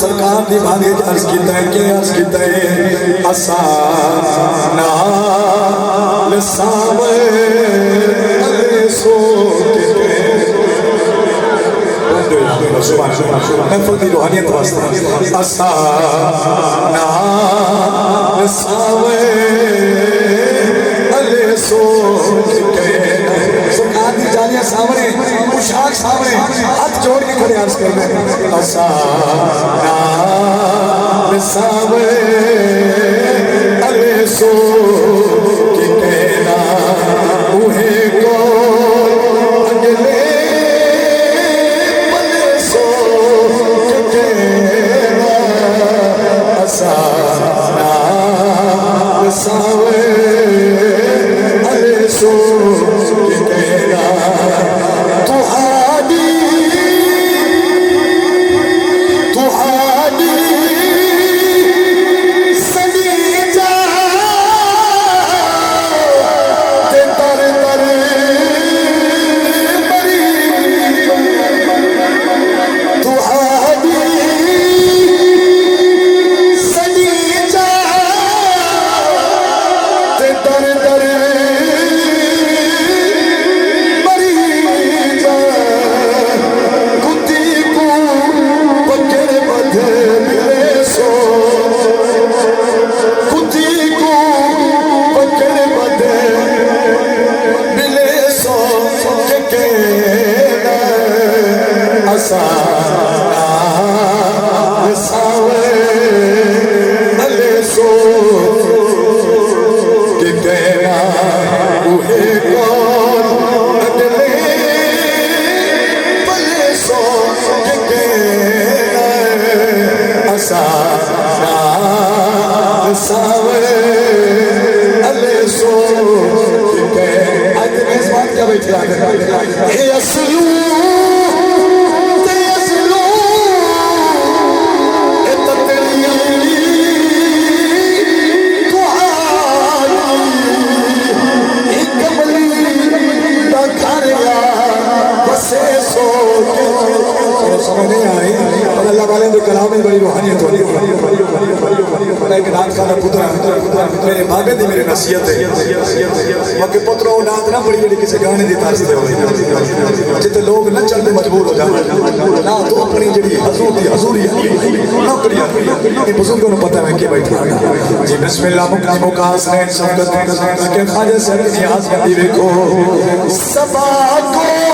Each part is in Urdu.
سرکار دی بھاگے عرض کیتا ہے کہ عرض کیتا ہے اسانا لساوے سو محفل دی روحانیت واسطے اسانا لساوے سو سرکار دی جانیاں سامنے مشاق سامنے ہاتھ جوڑ کے کھڑے عرض کر رہے ہیں اسانا لساوے سو کہ کہنا اوہے کو اگلے پل سو کہ کہنا اسانا لساوے سو کہ کہنا تو ہادی سنی جا تے تر تر بری تو ہادی سنی جا تے تر تر میرے بھاگے دی میرے نصیحت ہے وقت پتروں نات نہ پڑی جڑی کسی گانے دی طرز تے ہوئی جتے لوگ نچن تے مجبور ہو جاندے نہ تو اپنی جڑی حضور دی حضوری نہ کری یہ بزرگوں کو پتہ ہے کہ بیٹھا جی بسم اللہ مقام کا حسین شوکت کہ خواجہ صاحب کی نیاز بندی دیکھو سبا کو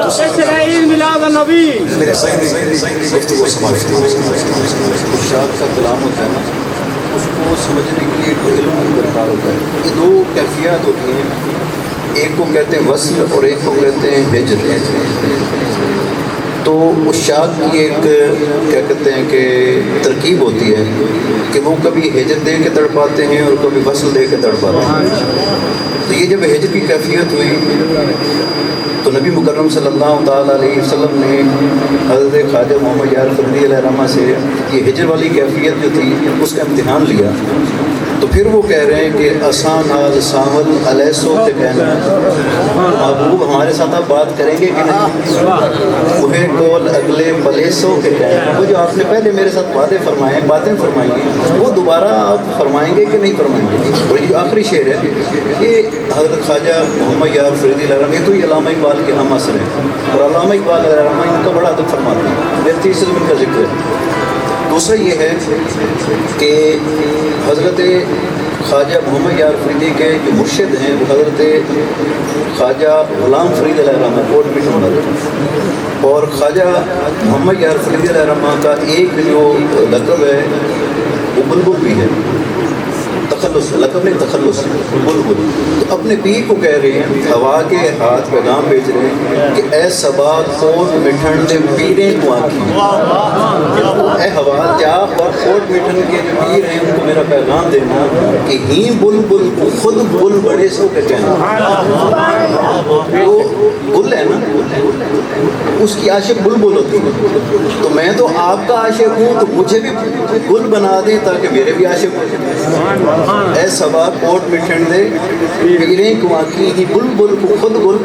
اسرائیل میلاد النبی میرے صحیح گفتگو سماج ارشاد کا کلام ہوتا ہے نا اس کو سمجھنے کے لیے علم کی درکار ہوتا ہے یہ دو کیفیات ہوتی ہیں ایک کو کہتے ہیں وصل اور ایک کو کہتے ہیں ہجر تو اشاعت کی ایک کیا کہتے ہیں کہ ترکیب ہوتی ہے کہ وہ کبھی ہجر دے کے تڑپاتے ہیں اور کبھی وصل دے کے تڑپاتے ہیں تو یہ جب ہجر کی کیفیت ہوئی تو نبی مکرم صلی اللہ تعالیٰ علیہ وسلم نے حضرت خواجہ محمد یار فریدی علیہ الرحمہ سے یہ ہجر والی کیفیت جو تھی اس کا امتحان لیا تو پھر وہ کہہ رہے ہیں کہ آسان حال ساول علیہ سو کے کہنا محبوب ہمارے ساتھ آپ بات کریں گے کہ نہیں وہ کول اگلے پلیسوں کے کہنا وہ جو آپ نے پہلے میرے ساتھ باتیں فرمائی ہیں وہ دوبارہ آپ فرمائیں گے کہ نہیں فرمائیں گے اور یہ آخری شعر ہے یہ حضرت خواجہ محمد یار فریدی علیہ الرحمہ یہ تو یہ علامہ اقبال کے ہم اثر ہیں اور علامہ اقبال علیہ الرحمہ ان کا بڑا ادب فرماتے ہیں یہ تیسرے ان کا ذکر ہے دوسرا یہ ہے کہ حضرت خواجہ محمد یار فریدی کے جو مرشد ہیں وہ حضرت خواجہ غلام فرید علیہ الرحمہ کوٹ مٹمبر اور خواجہ محمد یار فریدی علیہ الرحمہ کا ایک جو لقب ہے وہ بلبل بھی ہے تخلص لقب نہیں تخلص بلبل. تو اپنے پیر کو کہہ رہے ہیں, ہوا کے ہاتھ پیغام بھیج رہے ہیں کہ اے صبا کوٹ مٹھن دے پیریں کو آکی, اے ہوا جا اور کوٹ مٹھن کے جو پیر ہیں ان کو میرا پیغام دینا کہ ہی بلبل کو خود بل بڑے سو کے کہنا. وہ بل ہے نا, اس کی عاشق بلبل ہوتی ہے. تو میں تو آپ کا عاشق ہوں, تو مجھے بھی گل بنا دیں تاکہ میرے بھی عاشق ہو جائیں. اے صبا کوٹ مٹھن دے پیریں کو آنکھی ہی بلبل کو خود گل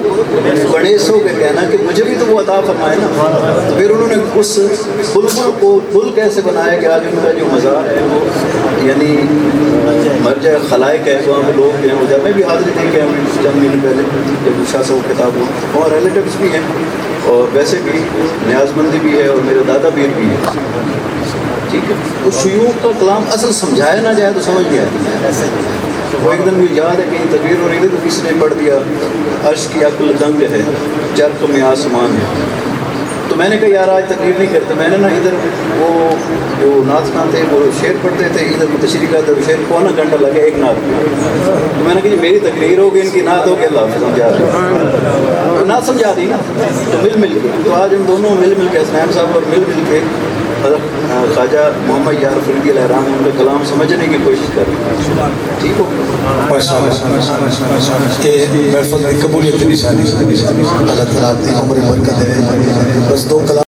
بڑے سو کے کہنا کہ مجھے بھی تو وہ عطا فرمائے نا. تو پھر انہوں نے اس بلبل کو گل کیسے بنایا کہ آج ان کا جو مزار ہے وہ یعنی مرجع خلائق ہے, وہاں پہ لوگ ہیں. جب میں بھی حاضری دے کے چند مہینے پہلے جب شاہ صاحب کتاب ہوں, اور ریلیٹیوز بھی ہیں اور ویسے بھی نیاز مندی بھی ہے, اور میرے دادا پیر بھی ہے. ٹھیک ہے, اس شیوخ کا کلام اصل سمجھایا نہ جائے تو سمجھ نہیں آتی. وہ ایک دن مجھے یاد ہے کہ تقریر ہو رہی تھی تو کسی نے پڑھ دیا عرش کی عقل دنگ ہے چرخ میں آسمان ہے. تو میں نے کہا یار آج تقریر نہیں کرتے. میں نے نا ادھر وہ جو نعت خان تھے وہ شعر پڑھتے تھے, ادھر تشریح کا ادھر شعر پونا گھنٹہ لگا ایک نعت میں. تو میں نے کہا میری تقریر ہوگی, ان کی نعت ہوگی, اللہ حافظ سمجھا رہے نعت سمجھا دی نا. تو مل کے تو آج ہم دونوں مل کے حسنین صاحب اور مل کے حضرت خواجہ محمد یار فریدی علیہ الرحمہ ان کا کلام سمجھنے کی کوشش کر رہے ہیں. ٹھیک ہو کہ محفل کی قبولیت کی نشانی اللہ تعالیٰ اپنی عمر برکت دے. بس دو کلام